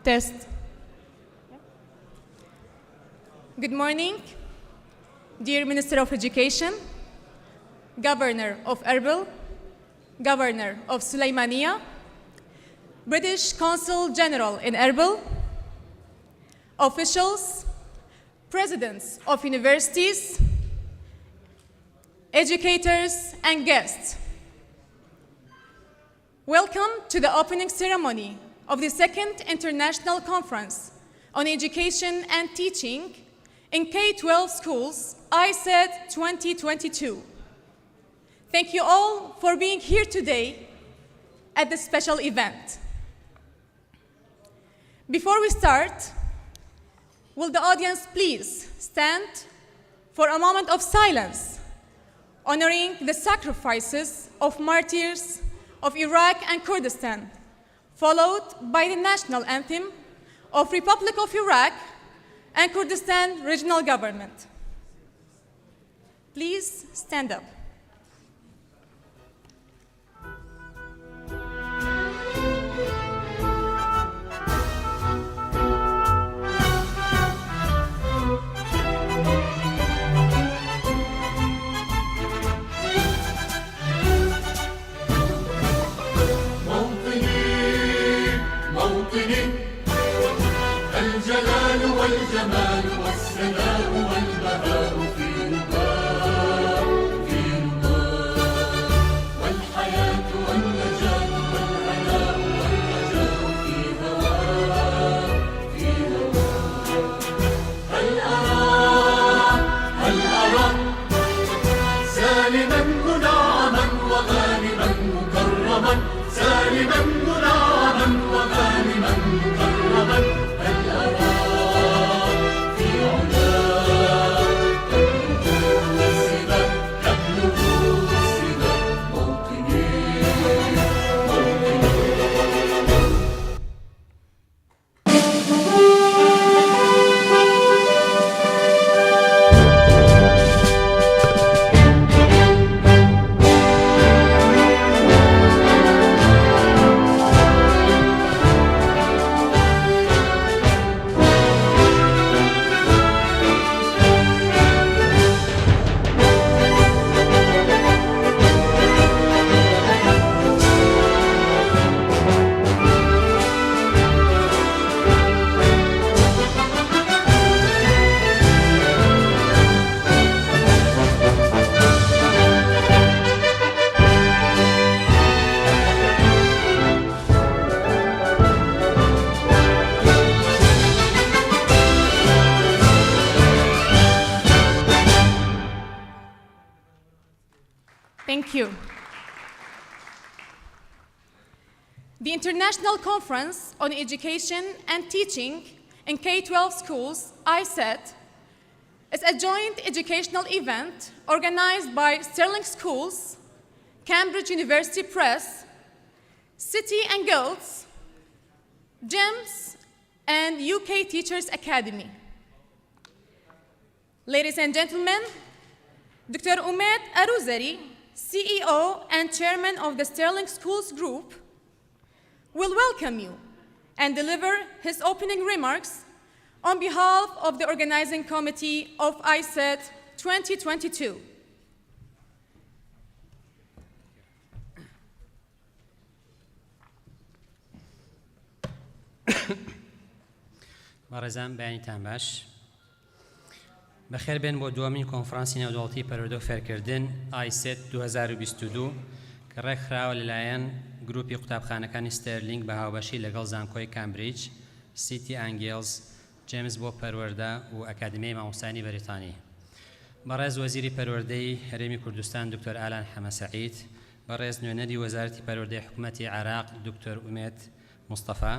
Test. Good morning, dear Minister of Education, Governor of Erbil, Governor of Suleymaniye, British Consul General in Erbil, officials, presidents of universities, educators, and guests. Welcome to the opening ceremony of the second International Conference on Education and Teaching in K-12 Schools, ICET 2022. Thank you all for being here today at this special event. Before we start, will the audience please stand for a moment of silence, honoring the sacrifices of martyrs of Iraq and Kurdistan, followed by the national anthem of Republic of Iraq and Kurdistan Regional Government. Please stand up. الجلال والجمال والسناء والبهاء في رباء والحياة والنجاة والهناء والرجاء في هواء هل أرى سالما منعما وغانما مكرما سالما منعما وغانما مكرما Thank you. The International Conference on Education and Teaching in K-12 Schools, ICET, is a joint educational event organized by Sterling Schools, Cambridge University Press, City and Guilds, GEMS, and UK Teachers Academy. Ladies and gentlemen, Dr. Umed Aruzari, CEO and Chairman of the Sterling Schools Group, will welcome you and deliver his opening remarks on behalf of the Organizing Committee of ICET 2022. بارزان بەیانیتان باش. بەخێر بێن بۆ دووەمین کۆنفرانسی نێودوڵەتی پەروەردە و فێرکردن ICET 2022 کە ڕێکخراوە لەلایەن گروپی قوتابخانەکانی ستێرلینگ بە هاوبەشی لەگەڵ زانکۆی کامبریج، سیتی ئەنگێلز، جێمز بۆ پەروەردە و ئەکادمیای مامۆستانی بەریتانی. بەڕێز وەزیری پەروەردەی هەرێمی کوردستان دکتۆر ئالان حەمەسەعید، بەڕێز نوێنەری وەزارەتی پەروەردەی حکوومەتی عێراق دکتۆر ئومێد مستەفا،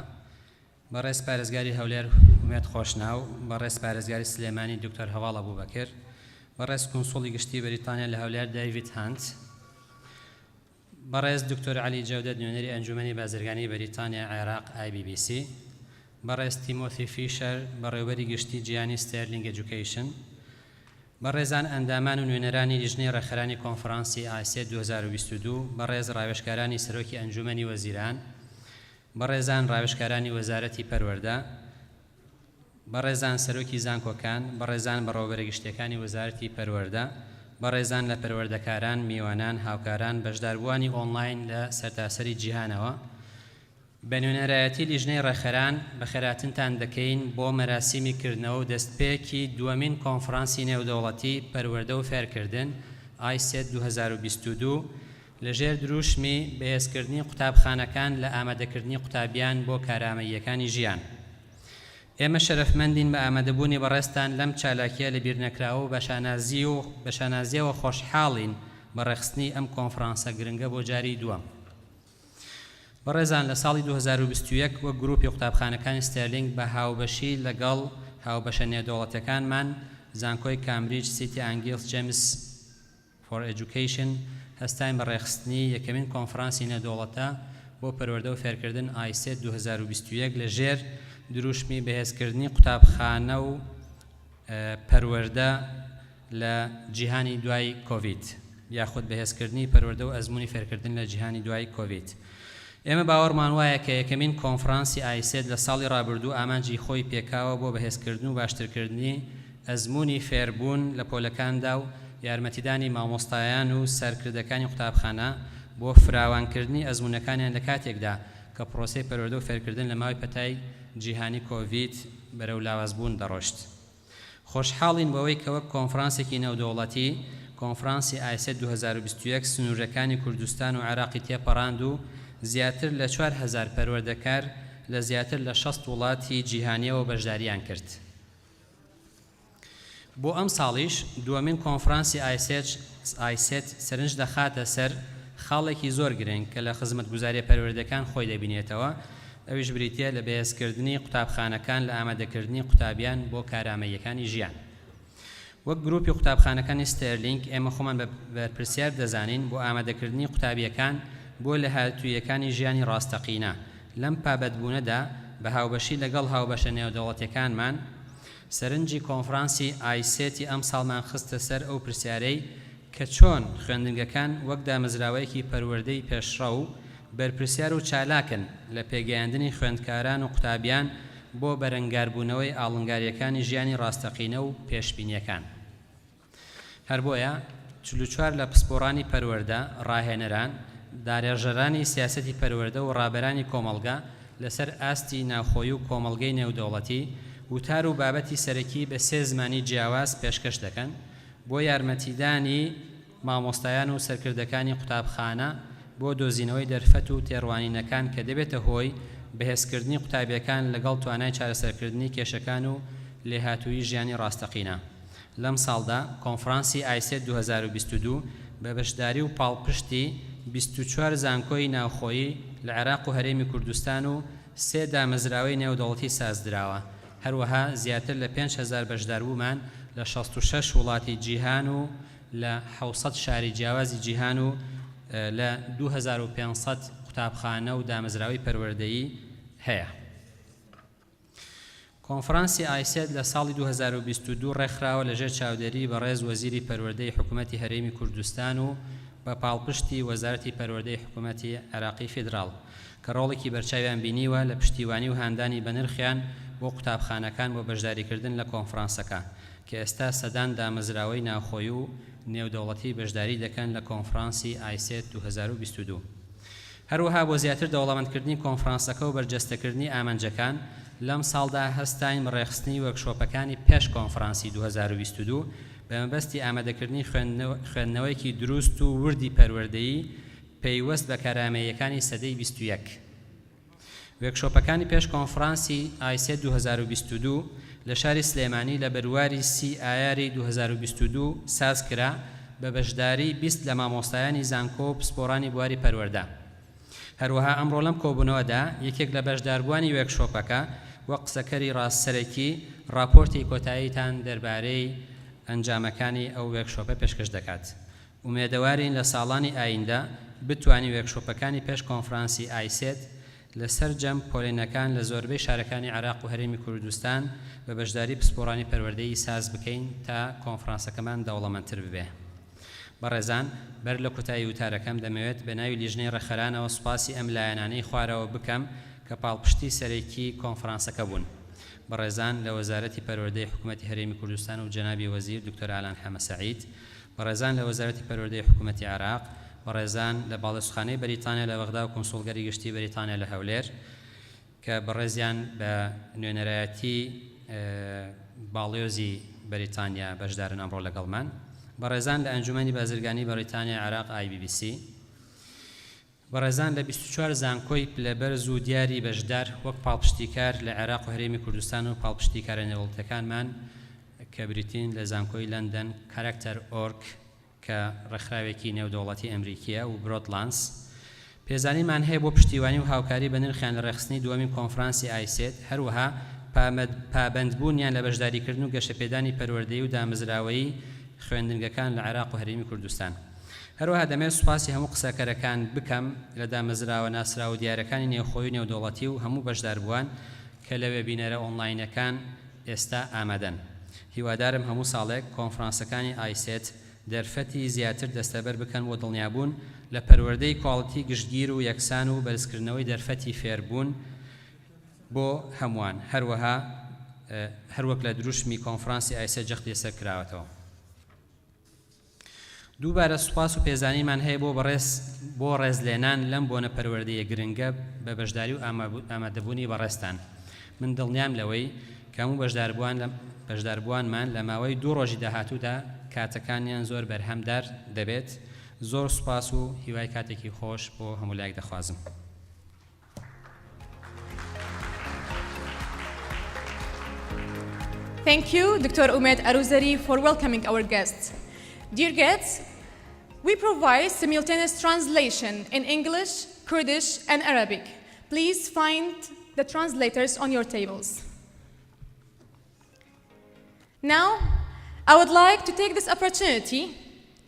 بەڕێز پارێزگاری هەولێر ئومێد خۆشناو، بەڕێز پارێزگاری سلێمانی دکتۆر هەواڵ ئەبووبەکر، بەڕێز کۆنسوڵی گشتی بەریتانیا لە هەولێر دایڤید هانت، بەڕێز دکتۆر عەلی جەودەت نوێنەری ئەنجومەنی بازرگانی بەریتانیا عێراق IBBC، بەڕێز تیمۆتی فیشەر بەڕێوەبەری گشتی جیهانی ستێرلینگ ئێجوکیشن، بەڕێزان ئەندامان و نوێنەرانی لیژنەی ڕێکخراوەی کۆنفرانسی ICET 2022، بەڕێز ڕاوێژکارانی سەرۆکی ئەنجومەنی وەزیران، بەڕێزان ڕاوێژکارانی وەزارەتی پەروەردە، بەڕێزان سەرۆکی زانکۆکان، بەڕێزان بەڕێوەبەرە گشتیەکانی وەزارەتی پەروەردە، بەڕێزان لە پەروەردەکاران، میوانان، هاوکاران، بەشداربووانی ئۆنلاین لە سەرتاسەری جیهانەوە، بە نوێنەرایەتی لیژنەی ڕێخەران بەخێراتنتان دەکەین بۆ مەراسیمی کردنەوە و دەستپێکی دووەمین کۆنفرانسی نێودەوڵەتی پەروەردە و فێرکردن ICET 2022 لەژێر دروشمی بەهێزکردنی قوتابخانەکان لە ئامادەکردنی قوتابیان بۆ کارامەییەکانی ژیان. ئێمە شەرەفمەندین بە ئامادەبوونی بەڕێستان لەم چالاکیە لە بیرنەکراوە و بەشانازیەوە خۆشحاڵین بە ڕێخستنی ئەم کۆنفرانسە گرنگە بۆ جاری دووەم. بەڕێزان لە ساڵی 2021 وەک گروپی قوتابخانەکانی ستێرلینگ بە هاوبەشی لەگەڵ هاوبەشە نێودەوڵەتەکانمان زانکۆی کامبریج، سیتی ئانگیلز، جێمس فۆر ئێجوکیشن هەستاین بە ڕێخستنی یەکەمین کۆنفرانسی نێودەوڵەتە بۆ پەروەردە و فێرکردن ICET 2021 لە ژێر دروشمی بەهێزکردنی قوتابخانە و پەروەردە لە جیهانی دوای کۆڤید، یاخود بەهێزکردنی پەروەردە و ئەزموونی فێرکردن لە جیهانی دوای کۆڤید. ئێمە باوەڕمان وایە کە یەکەمین کۆنفرانسی ICET لە ساڵی ڕابردوو ئامانجی خۆی پێکاوە بۆ بەهێزکردن و باشترکردنی ئەزموونی فێربوون لە پۆلەکاندا و یارمەتیدانی مامۆستایان و سەرکردەکانی قوتابخانە بۆ فراوانکردنی ئەزموونەکانیان لە کاتێکدا کە پرۆسەی پەروەردە و فێرکردن لە ماوەی پەتای جیهانی کۆڤید بەرەو لاوازبوون دەڕۆشت. خۆشحاڵین بەوەی کە وەک کۆنفرانسێکی نێودەوڵەتی کۆنفرانسی ICET 2021 سنوورەکانی کوردستان و عێراقی تێپەڕاند و زیاتر لە 4000 پەروەردەکار لە زیاتر لە 60 وڵاتی جیهانیەوە بەشداریان کرد. بۆ ئەم ساڵیش دووەمین کۆنفرانسی ICET سەرنج دەخاتە سەر خاڵێکی زۆر گرنگ کە لە خزمەتگوزاریە پەروەردەکان خۆی دەبینێتەوە، ئەویش بریتیە لە بەهێزکردنی قوتابخانەکان لە ئامادەکردنی قوتابیان بۆ کارامەییەکانی ژیان. وەک گروپی قوتابخانەکانی ستێرلینگ ئێمە خۆمان بەرپرسیار دەزانین بۆ ئامادەکردنی قوتابیەکان بۆ لە هاتوویەکانی ژیانی ڕاستەقینە. لەم پابەتبوونەدا بە هاوبەشی لەگەڵ هاوبەشە نێودەوڵەتیەکانمان سەرنجی کۆنفرانسی ICET ئەم ساڵمان خستە سەر ئەو پرسیارەی کە چۆن خوێندنگەکان وەک دامەزراوەیەکی پەروەردەی پێشڕە و بەرپرسیار و چالاکن لە پێگەیاندنی خوێندکاران و قوتابیان بۆ بەرەنگاربوونەوەی ئاڵنگاریەکانی ژیانی ڕاستەقینە و پێشبینیەکان. هەر بۆیە 44 لە پسپۆڕانی پەروەردە، ڕاهێنەران، دارێژەرانی سیاسەتی پەروەردە و ڕابەرانی کۆمەڵگە لەسەر ئاستی ناوخۆیی و کۆمەڵگەی نێودەوڵەتی وتار و بابەتی سەرەکی بە 3 زمانی جیاواز پێشکەش دەکەن بۆ یارمەتیدانی مامۆستایان و سەرکردەکانی قوتابخانە بۆ دۆزینەوەی دەرفەت و تێڕوانینەکان کە دەبێتە هۆی بەهێزکردنی قوتابیەکان لەگەڵ توانای چارەسەرکردنی کێشەکان و لێهاتووی ژیانی ڕاستەقینە. لەم ساڵدا کۆنفرانسی ICET 2022 بە بەشداری و پاڵپشتی 24 زانکۆی ناوخۆیی لە عێراق و هەرێمی کوردستان و 3 دامەزراوەی نێودەوڵەتی سازدراوە. هەروەها زیاتر لە 5000 بەشداربوومان لە 66 وڵاتی جیهان و لە 700 شاری جیاوازی جیهان و لە 2500 قوتابخانە و دامەزراوی پەروەردەیی هەیە. کۆنفرانسی ICET لە ساڵی 2022 ڕێکخراوە لەژێر چاودێری بەڕێز وەزیری پەروەردەی حکوومەتی هەرێمی کوردستان و بە پاڵپشتی وەزارەتی پەروەردەی حکوومەتی عێراقی فیدراڵ کە ڕۆڵێکی بەرچاویان بینیوە لە پشتیوانی و هاندانی بەنرخیان بۆ قوتابخانەکان بۆ بەشداریکردن لە کۆنفرانسەکە کە ئێستا سەدان دامەزراوەی ناوخۆیی و نێودەوڵەتی بەشداری دەکەن لە کۆنفرانسی ICET 2022. هەروەها بۆ زیاتر دەوڵەمەندکردنی کۆنفرانسەکە و بەرجەستەکردنی ئامانجەکان لەم ساڵدا هەستاین ڕێخستنی وەرکشۆپەکانی پێش کۆنفرانسی 2022 بە مەبەستی ئامادەکردنی خوێندنەوەیەکی دروست و وردی پەروەردەیی پەیوەست بە کارامەییەکانی سەدەی 21. وێرکشۆپەکانی پێش کۆنفرانسی ICET 2022 لە شاری سلێمانی لە بەرواری 30 ئایاری 2022 ساز کرا بە بەشداری 20 لە مامۆستایانی زانکۆ و پسپۆڕانی بواری پەروەردە. هەروەها ئەمڕۆ لەم کۆبوونەوەدا یەکێک لە بەشداربووانی وێرکشۆپەکە وەک قسەکەری ڕاستسەرەکی راپۆرتی کۆتاییتان دەربارەی ئەنجامەکانی ئەو وێرکشۆپە پێشکەش دەکات. ومێدەوارین لە ساڵانی ئایندە بتوانی وێرکشۆپەکانی پێش کۆنفرانسی ICET لەسەر جەم پۆلێنەکان لە زۆربەی شارەکانی عێراق و هەرێمی کوردستان بە بەشداری پسپۆڕانی پەروەردەیی ساز بکەین تا کۆنفرانسەکەمان دەوڵەمەندتر ببێ. بەڕێزان بەر لە کۆتایی وتارەکەم دەمەوێت بە ناوی لیژنەی ڕێخەرانەوە سوپاسی ئەم لایەنانەی خوارەوە بکەم کە پاڵپشتی سەرەکی کۆنفرانسەکە بوون. بەڕێزان لە وەزارەتی پەروەردەی حکوومەتی هەرێمی کوردستان و جەنابی وەزیر دکتۆر ئالان حەمەسەعید، بەڕێزان لە وەزارەتی پەروەردەی حکوومەتی عێراق، بەڕێزان لە باڵێسوخانەی بەریتانیا لە بەغدا و کۆنسوڵگەری گشتی بەریتانیا لە هەولێر کە بەڕێزیان بە نوێنەرایەتی باڵیۆزی بەریتانیا بەشدارن ئەمڕۆ لەگەڵمان، بەڕێزان لە ئەنجومەنی بازرگانی بەریتانیا عێراق IBBC، بەڕێزان لە 24 زانکۆی پلەبەرز و دیاری بەشدار وەک پاڵپشتیکار لە عێراق و هەرێمی کوردستان و پاڵپشتیکارە نێوەڵتەکانمان کە بریتین لە زانکۆی لەندەن کارکتەر ئۆرگ کە ڕێکخراوێکی نێودەوڵەتی ئەمریکیە و برۆدلانس. پێزانیمان هەیە بۆ پشتیوانی و هاوکاری بە نرخیان لە ڕێخستنی دووەمین کۆنفرانسی ICET، هەروەها پابەندبوونیان لە بەشداریکردن و گەشەپێدانی پەروەردەیی و دامەزراوەیی خوێندنگەکان لە عێراق و هەرێمی کوردستان. هەروەها دەمێت سوپاسی هەموو قسەکەرەکان بکەم لە دامەزراوە ناسرا و دیارەکانی نێوخۆی و نێودەوڵەتی و هەموو بەشداربووان کە لە وێبینەرە ئۆنلاینەکان ئێستا ئامادەن. هیوادارم هەموو ساڵێک کۆنفرانسەکانی ICET دەرفەتی زیاتر دەستەبەر بکەن بۆ دڵنیابوون لە پەروەردەی کواڵیتی گشتگیر و یەکسان و بەرزکردنەوەی دەرفەتی فێربوون بۆ هەمووان، هەروەک لە دروشمی کۆنفرانسی ICET جەختی لەسەر کراوەتەوە. دووبارە سوپاس و پێزانیمان هەیە بۆ ڕێزلێنان لەم بۆنە پەروەردەیە گرنگە بە بەشداری و ئامادەبوونی بەڕێستان. من دڵنیام لەوەی کە هەموو بەشداربووانمان لە ماوەی 2 ڕۆژی داهاتوودا کاتەکانیان زۆر بەرهەمدار دەبێت. زۆر سوپاس و هیوای کاتێکی خۆش بۆ هەموو لایەک دەخوازم. Thank you, Dr. Umed Aruzari, for welcoming our guests. Dear guests, we provide simultaneous translation in English, Kurdish, and Arabic. Please find the translators on your tables. Now, I would like to take this opportunity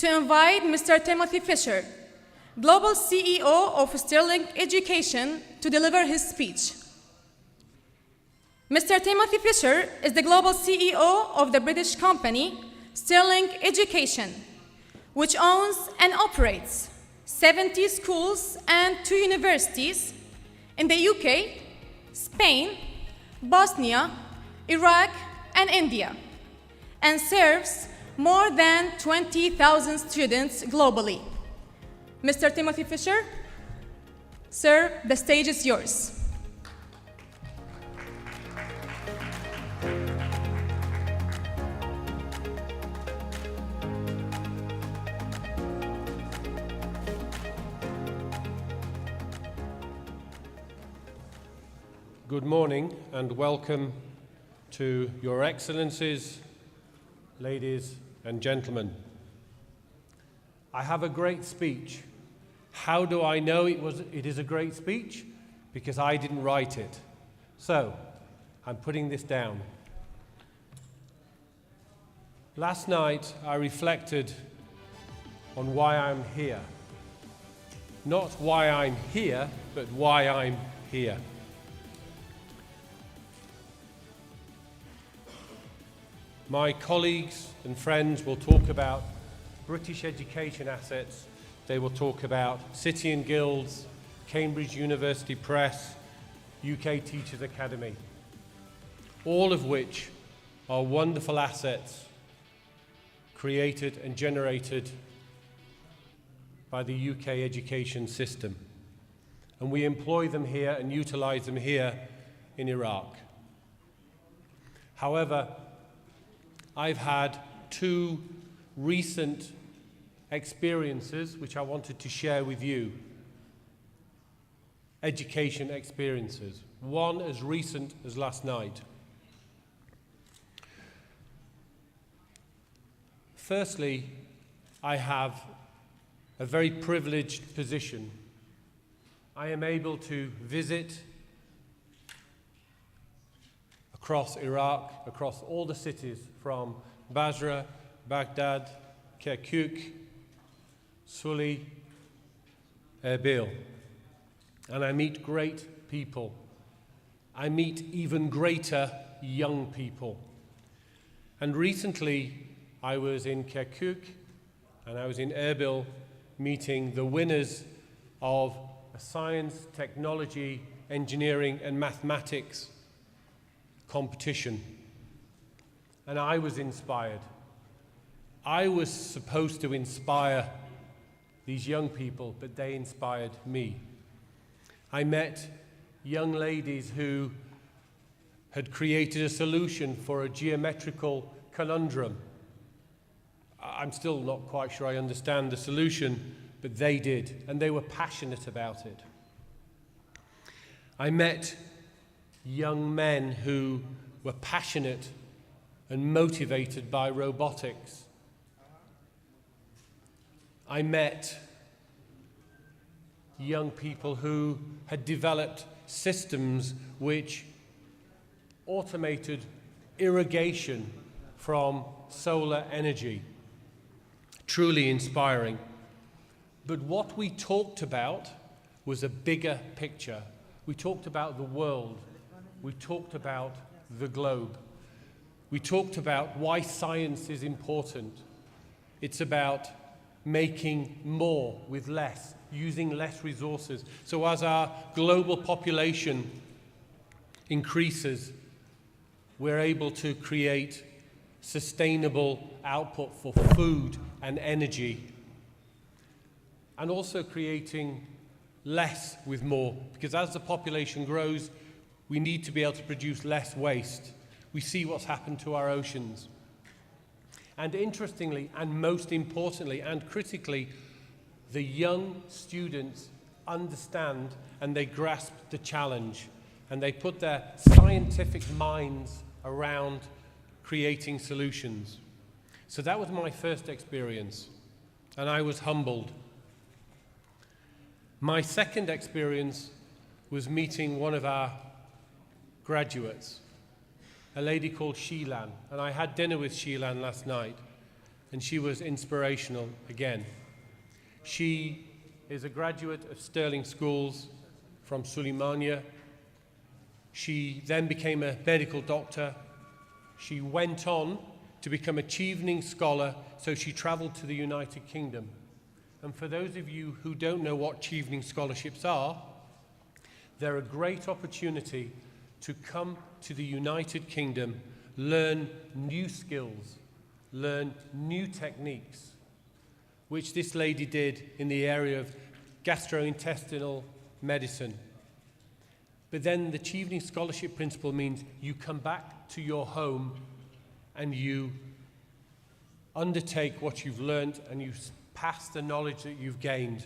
to invite Mr. Timothy Fisher, Global CEO of Sterling Education, to deliver his speech. Mr. Timothy Fisher is the Global CEO of the British company Sterling Education, which owns and operates 70 schools and 2 universities in the UK, Spain, Bosnia, Iraq, and India, and serves more than 20,000 students globally. Mr. Timothy Fisher, sir, the stage is yours. Good morning and welcome to Your Excellencies, ladies and gentlemen. I have a great speech. How do I know it is a great speech? Because I didn't write it. So, I'm putting this down. Last night I reflected on why I'm here. Not why I'm here, but why I'm here. My colleagues and friends will talk about British education assets. They will talk about City and Guilds, Cambridge University Press, UK Teachers Academy, all of which are wonderful assets created and generated by the UK education system. And we employ them here and utilize them here in Iraq. However, I've had 2 recent experiences which I wanted to share with you. Education experiences. One as recent as last night. Firstly, I have a very privileged position. I am able to visit across Iraq, across all the cities from Basra, Baghdad, Kirkuk, Sully, Erbil. And I meet great people. I meet even greater young people. And recently I was in Kirkuk and I was in Erbil meeting the winners of a science, technology engineering and mathematics competition. And I was inspired. I was supposed to inspire these young people, but they inspired me. I met young ladies who had created a solution for a geometrical conundrum. I'm still not quite sure I understand the solution, but they did, and they were passionate about it. I met young men who were passionate and motivated by robotics. I met young people who had developed systems which automated irrigation from solar energy. Truly inspiring. But what we talked about was a bigger picture. We talked about the world. We talked about the globe. We talked about why science is important. It's about making more with less, using less resources. So as our global population increases, we're able to create sustainable output for food and energy, and also creating less with more, because as the population grows, we need to be able to produce less waste. We see what's happened to our oceans. And interestingly, and most importantly, and critically, the young students understand and they grasp the challenge, and they put their scientific minds around creating solutions. So that was my first experience, and I was humbled. My second experience was meeting one of our graduates, a lady called Sheelan, and I had dinner with Sheelan last night, and she was inspirational again. She is a graduate of Sterling Schools from Suleimania. She then became a medical doctor. She went on to become a Chevening Scholar, so she traveled to the United Kingdom. And for those of you who don't know what Chevening Scholarships are, they're a great opportunity to come to the United Kingdom, learn new skills, learn new techniques, which this lady did in the area of gastrointestinal medicine. But then the Chevening Scholarship principle means you come back to your home and you undertake what you've learned and you pass the knowledge that you've gained.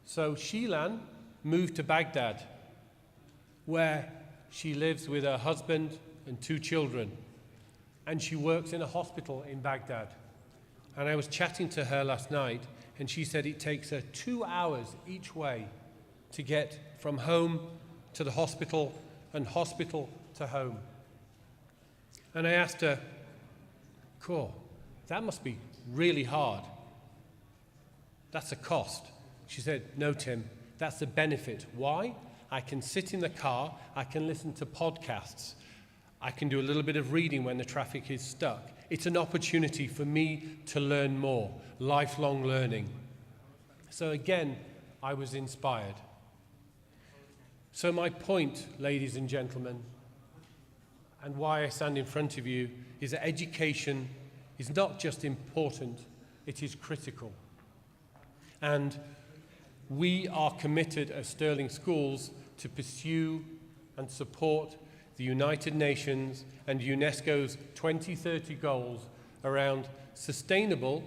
So Sheelan moved to Baghdad, where she lives with her husband and 2 children, and she works in a hospital in Baghdad. And I was chatting to her last night, and she said it takes her 2 hours each way to get from home to the hospital and hospital to home. And I asked her, cool, that must be really hard. That's a cost. She said, no, Tim, that's a benefit. Why? I can sit in the car, I can listen to podcasts, I can do a little bit of reading when the traffic is stuck. It's an opportunity for me to learn more, lifelong learning. So again, I was inspired. So my point, ladies and gentlemen, and why I stand in front of you, is that education is not just important, it is critical. And we are committed as Sterling Schools to pursue and support the United Nations and UNESCO's 2030 goals around sustainable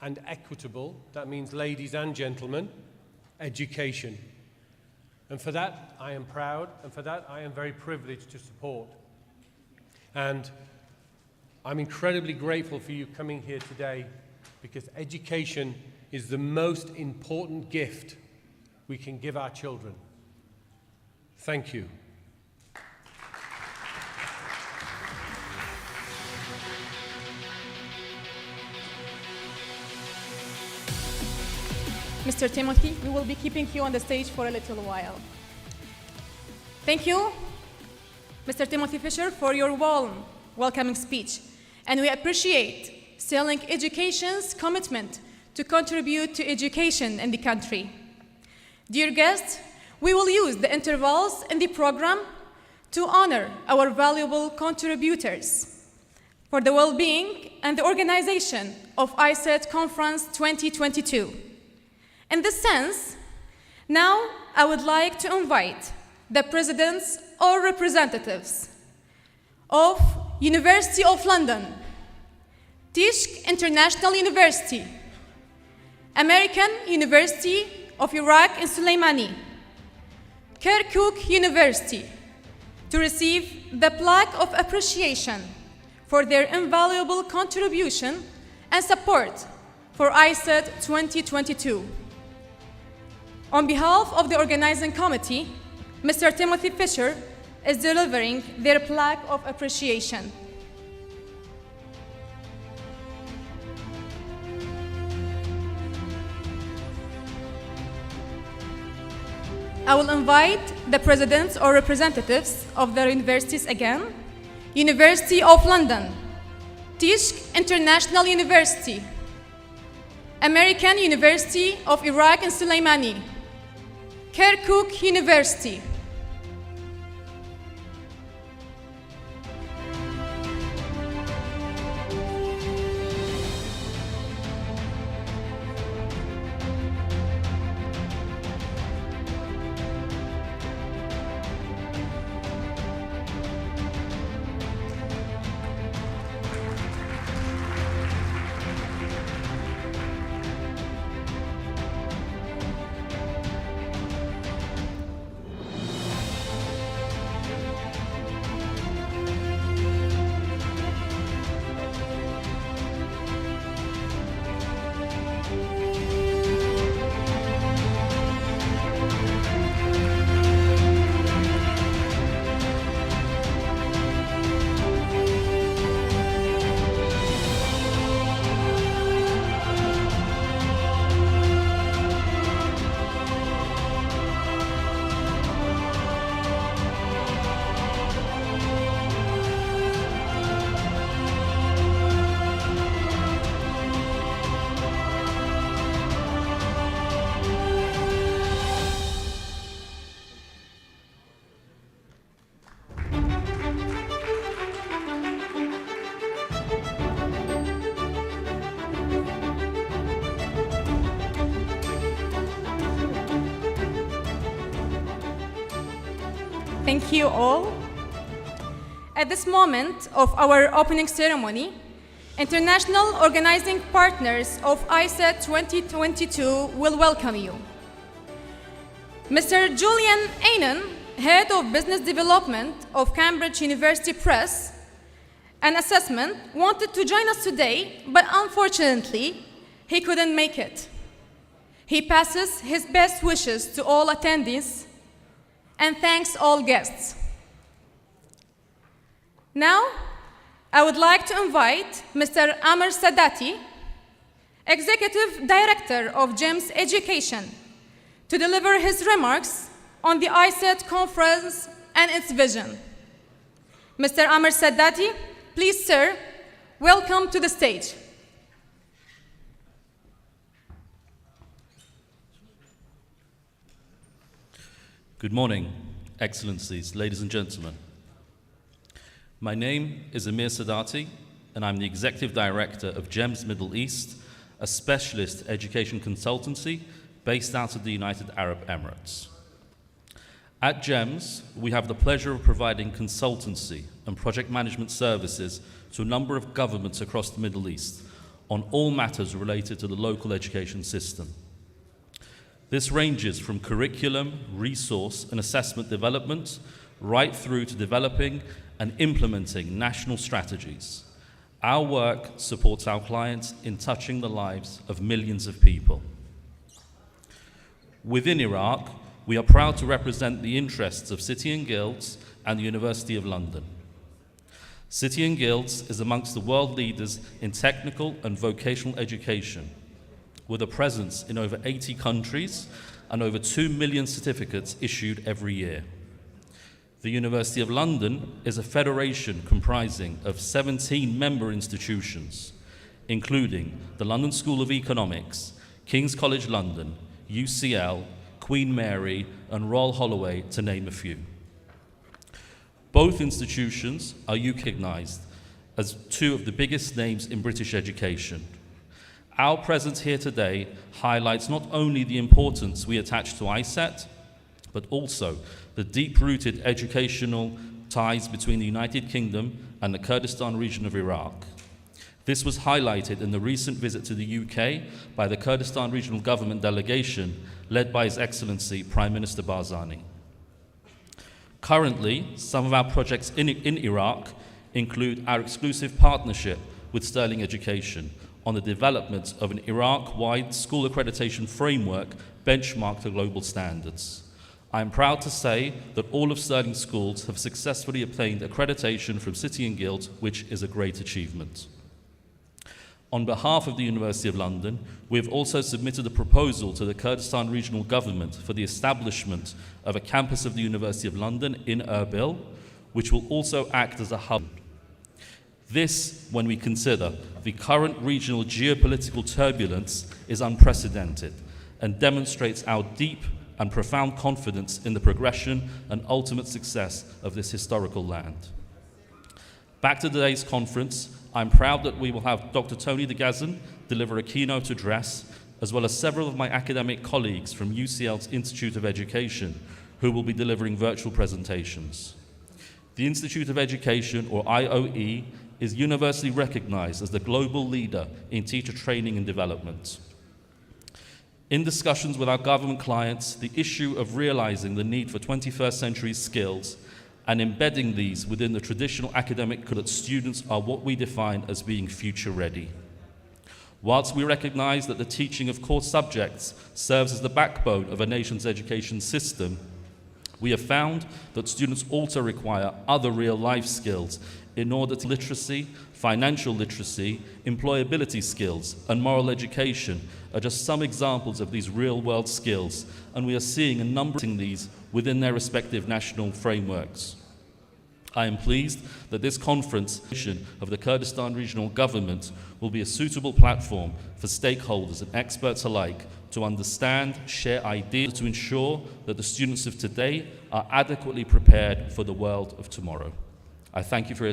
and equitable, that means ladies and gentlemen, education. And for that I am proud, and for that I am very privileged to support. And I'm incredibly grateful for you coming here today, because education is the most important gift we can give our children. Thank you. Mr. Timothy, we will be keeping you on the stage for a little while. Thank you, Mr. Timothy Fisher, for your warm welcoming speech. And we appreciate Sterling Education's commitment to contribute to education in the country. Dear guests, we will use the intervals in the program to honor our valuable contributors for the well-being and the organization of ICET Conference 2022. In this sense, now I would like to invite the presidents or representatives of University of London, Tishk International University, American University of Iraq in Soleimani, Kirkuk University, to receive the plaque of appreciation for their invaluable contribution and support for ICET 2022. On behalf of the organizing committee, Mr. Timothy Fisher is delivering their plaque of appreciation. I will invite the presidents or representatives of the universities again. University of London, Tishk International University, American University of Iraq in Soleimani, Kirkuk University. Thank you all. At this moment of our opening ceremony, international organizing partners of ICET 2022 will welcome you. Mr. Julian Ainen, Head of Business Development of Cambridge University Press and Assessment, wanted to join us today, but unfortunately, he couldn't make it. He passes his best wishes to all attendees and thanks all guests. Now, I would like to invite Mr. Amr Sadati, Executive Director of GEMS Education, to deliver his remarks on the ICET conference and its vision. Mr. Amr Sadati, please, sir, welcome to the stage. Good morning, Excellencies, ladies and gentlemen. My name is Amir Sadati, and I'm the Executive Director of GEMS Middle East, a specialist education consultancy based out of the United Arab Emirates. At GEMS, we have the pleasure of providing consultancy and project management services to a number of governments across the Middle East on all matters related to the local education system. This ranges from curriculum, resource, and assessment development right through to developing and implementing national strategies. Our work supports our clients in touching the lives of millions of people. Within Iraq, we are proud to represent the interests of City and Guilds and the University of London. City and Guilds is amongst the world leaders in technical and vocational education, with a presence in over 80 countries and over 2 million certificates issued every year. The University of London is a federation comprising of 17 member institutions, including the London School of Economics, King's College London, UCL, Queen Mary, and Royal Holloway, to name a few. Both institutions are recognized as two of the biggest names in British education. Our presence here today highlights not only the importance we attach to ICET, but also the deep-rooted educational ties between the United Kingdom and the Kurdistan region of Iraq. This was highlighted in the recent visit to the UK by the Kurdistan Regional Government delegation led by His Excellency Prime Minister Barzani. Currently, some of our projects in Iraq include our exclusive partnership with Sterling Education on the development of an Iraq-wide school accreditation framework benchmarked to global standards. I am proud to say that all of Sterling's schools have successfully obtained accreditation from City and Guilds, which is a great achievement. On behalf of the University of London, we have also submitted a proposal to the Kurdistan Regional Government for the establishment of a campus of the University of London in Erbil, which will also act as a hub. This, when we consider the current regional geopolitical turbulence, is unprecedented and demonstrates our deep and profound confidence in the progression and ultimate success of this historical land. Back to today's conference, I'm proud that we will have Dr. Tony de Gazan deliver a keynote address, as well as several of my academic colleagues from UCL's Institute of Education, who will be delivering virtual presentations. The Institute of Education, or IOE, is universally recognized as the global leader in teacher training and development. In discussions with our government clients, the issue of realizing the need for 21st century skills and embedding these within the traditional academic curriculum, students are what we define as being future ready. Whilst we recognize that the teaching of core subjects serves as the backbone of a nation's education system, we have found that students also require other real-life skills in order to literacy, financial literacy, employability skills, and moral education are just some examples of these real-world skills, and we are seeing a number of these within their respective national frameworks. I am pleased that this conference of the Kurdistan Regional Government will be a suitable platform for stakeholders and experts alike to understand, share ideas, to ensure that the students of today are adequately prepared for the world of tomorrow. I thank you for your